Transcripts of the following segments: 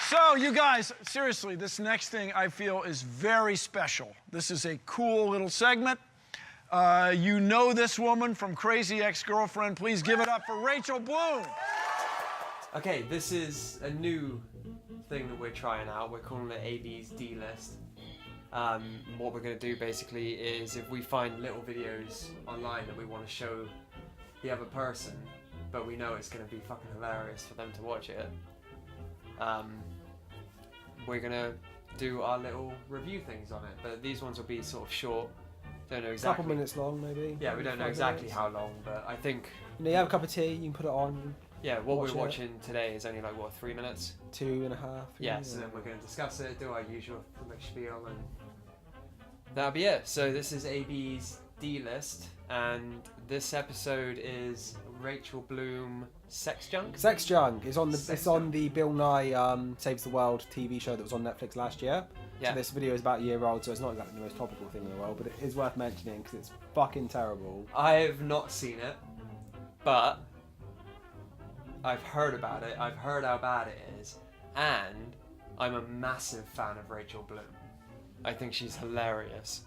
So, you guys, seriously, this next thing I feel is very special. This is a cool little segment. You know this woman from Crazy Ex-Girlfriend. Please give it up for Rachel Bloom. Okay, this is a new thing that we're trying out. We're calling it AB's D-List. What we're going to do basically is if we find little videos online that we want to show the other person, but we know it's going to be fucking hilarious for them to watch it, we're going to do our little review things on it. But these ones will be sort of short. Don't know exactly. Couple minutes long, maybe. Yeah, we don't know exactly how long, but I think. You have a cup of tea, you can put it on. Yeah, what we're watching today is only like, what, 3 minutes? 2.5. Yeah, so then we're going to discuss it, do our usual spiel, and that'll be it. So this is AB's D-List, and this episode is Rachel Bloom Sex Junk? Sex Junk is on the Bill Nye Saves the World TV show that was on Netflix last year. Yeah. So this video is about a year old, so it's not exactly the most topical thing in the world, but it is worth mentioning because it's fucking terrible. I've not seen it, but I've heard about it. I've heard how bad it is, and I'm a massive fan of Rachel Bloom. I think she's hilarious,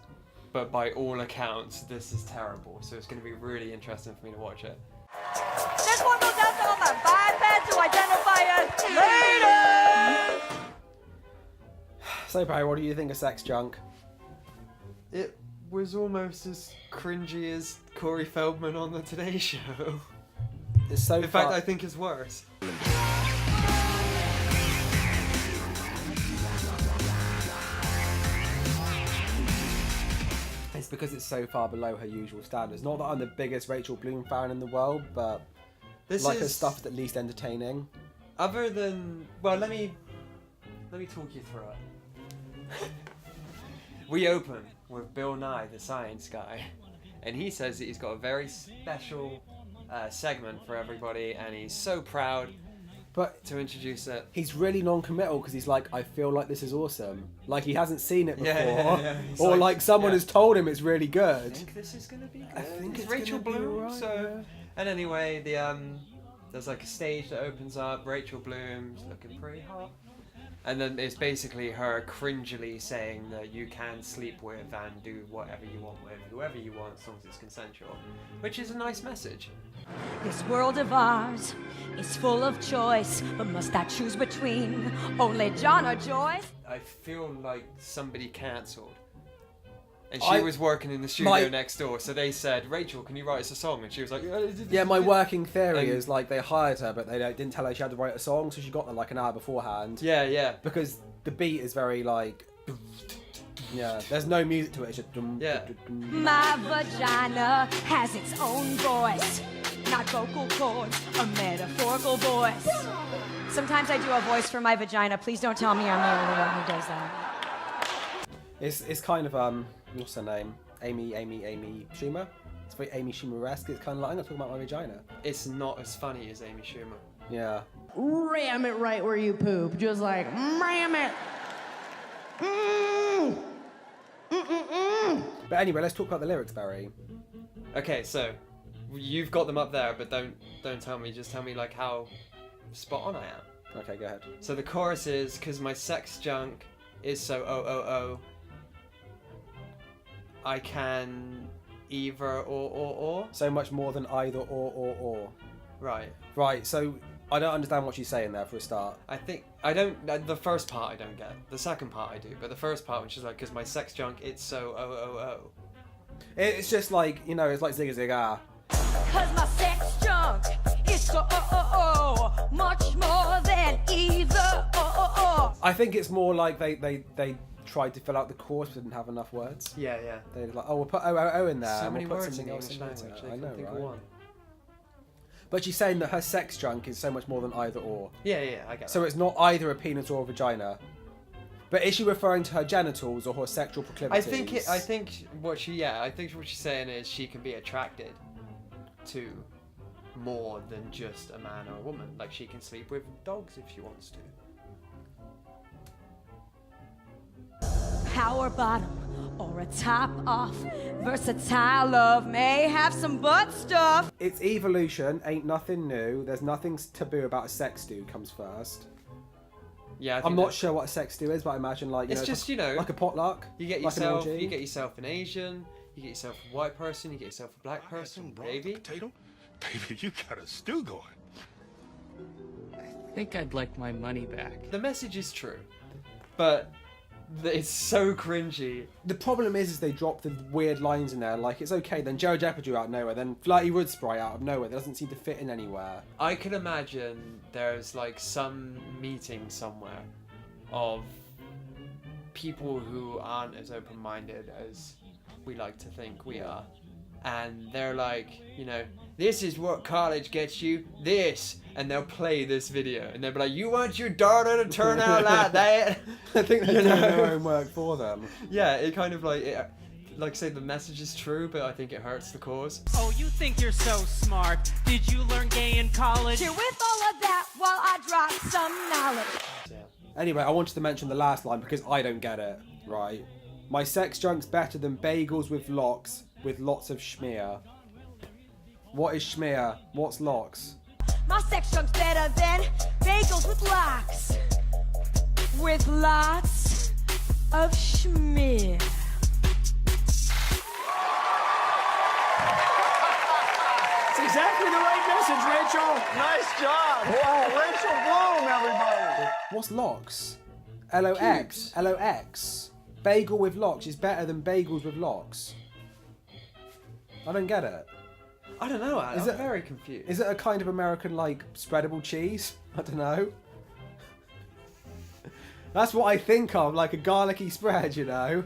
but by all accounts, this is terrible. So it's going to be really interesting for me to watch it. This one goes out to all the bipeds who identify as ladies. So, Barry, what do you think of Sex Junk? It was almost as cringy as Corey Feldman on the Today Show. It's so. In fact, I think it's worse. It's because it's so far below her usual standards. Not that I'm the biggest Rachel Bloom fan in the world, but This like is her stuff's at least entertaining. Other than, well, let me talk you through it. We open with Bill Nye, the science guy, and he says that he's got a very special segment for everybody, and he's so proud to introduce it. He's really non-committal because he's like, I feel like this is awesome. Like he hasn't seen it before, Yeah. or like someone has told him it's really I good. think this is gonna be good. I think it's it's Rachel gonna be Bloom. alright, So, yeah. and anyway, there's like a stage that opens up. Rachel Bloom's looking pretty hot. And then it's basically her cringily saying that you can sleep with and do whatever you want with whoever you want as long as it's consensual, which is a nice message. This world of ours is full of choice, but must I choose between only John or Joyce? I feel like somebody cancelled. And she was working in the studio next door, so they said, Rachel, can you write us a song? And she was like, Yeah, my working theory is like they hired her, but they didn't tell her she had to write a song, so she got there like an hour beforehand. Yeah. Because the beat is very like, yeah, there's no music to it. It's just Yeah. My vagina has its own voice, not vocal cords, a metaphorical voice. Sometimes I do a voice for my vagina. Please don't tell me I'm the only one who does that. It's kind of what's her name? Amy Schumer. It's very Amy Schumer-esque. It's kind of like I'm gonna talk about my vagina. It's not as funny as Amy Schumer. Yeah. Ram it right where you poop. Just like, ram it. But anyway, let's talk about the lyrics, Barry. Okay, so you've got them up there, but don't tell me. Just tell me like how spot on I am. Okay, go ahead. So the chorus is, "'Cause my sex junk is so oh. I can either or. So much more than either or. Right. Right. So I don't understand what she's saying there for a start. I don't. The first part I don't get. The second part I do, but the first part when she's like, "'Cause my sex junk, it's so oh. It's just like, you know, it's like Zigga Zigga. 'Cause my sex junk is so much more than either I think it's more like they tried to fill out the chorus but didn't have enough words. Yeah. They were like, oh, we'll put O in there. So and many we'll put words in something the else English in language. there. I I know, couldn't think of right? one. But she's saying that her sex junk is so much more than either or. Yeah, I get So that. it's not either a penis or a vagina. But is she referring to her genitals or her sexual proclivities? I think what she's saying is she can be attracted to more than just a man or a woman. Like she can sleep with dogs if she wants to. power bottom or a top off. Versatile love may have some butt stuff. It's evolution, ain't nothing new. There's nothing taboo about a sex dude comes first. Yeah, I I'm think not that's- sure what a sex do is, but I imagine like It's just, you know, like a potluck. You get like an yourself, orgy. you get yourself an Asian, you get yourself a white person, you get yourself a black person, maybe. Potato? Baby, you got a stew going. I think I'd like my money back. The message is true, but it's so cringy. The problem is they drop the weird lines in there. Like it's okay, then Jared Jeopardy out of nowhere, then Flighty Wood Spray out of nowhere. That doesn't seem to fit in anywhere. I can imagine there's like some meeting somewhere of people who aren't as open-minded as we like to think we are. And they're like, you know, this is what college gets you, this. And they'll play this video. And they'll be like, you want your daughter to turn out like that? I think they're You doing know? their own work for them. Yeah, it kind of like, like I say, the message is true, but I think it hurts the cause. Oh, you think you're so smart. Did you learn gay in college? With all of that, while I drop some knowledge. Yeah. Anyway, I wanted to mention the last line because I don't get it, right? My sex junk's better than bagels with locks with lots of schmear. What is schmear? What's locks? My sex junk's better than bagels with locks. With lots of schmear. It's exactly the right message, Rachel. Nice job. Wow, Rachel Bloom, everybody. What's locks? L-O-X. L-O-X. Bagel with locks is better than bagels with locks. I don't get it. I don't know, I'm it- very confused. Is it a kind of American, like, spreadable cheese? I don't know. That's what I think of, like a garlicky spread, you know?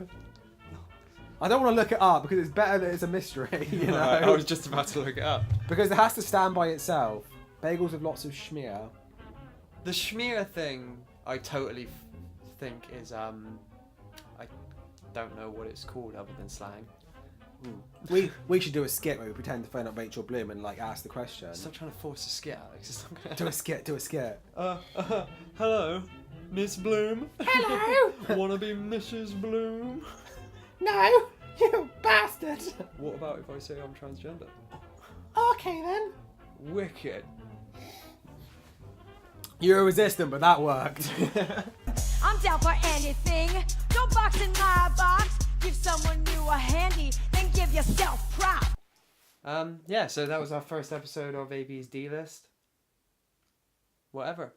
I don't want to look it up because it's better that it's a mystery, you know? I was just about to look it up. Because it has to stand by itself. Bagels with lots of schmear. The schmear thing, I totally think is, I don't know what it's called other than slang. We should do a skit where we pretend to phone up Rachel Bloom and, like, ask the question. Stop trying to force a skit, Alex. It's not gonna Do a skit, do a skit. hello, Miss Bloom. Hello! Wanna be Mrs. Bloom? No! You bastard! What about if I say I'm transgender? Okay then. Wicked. You're resistant, but that worked. I'm down for anything. Don't box in my box. Give someone new a handy, then give yourself prop. Yeah, so that was our first episode of AB's D-List. Whatever.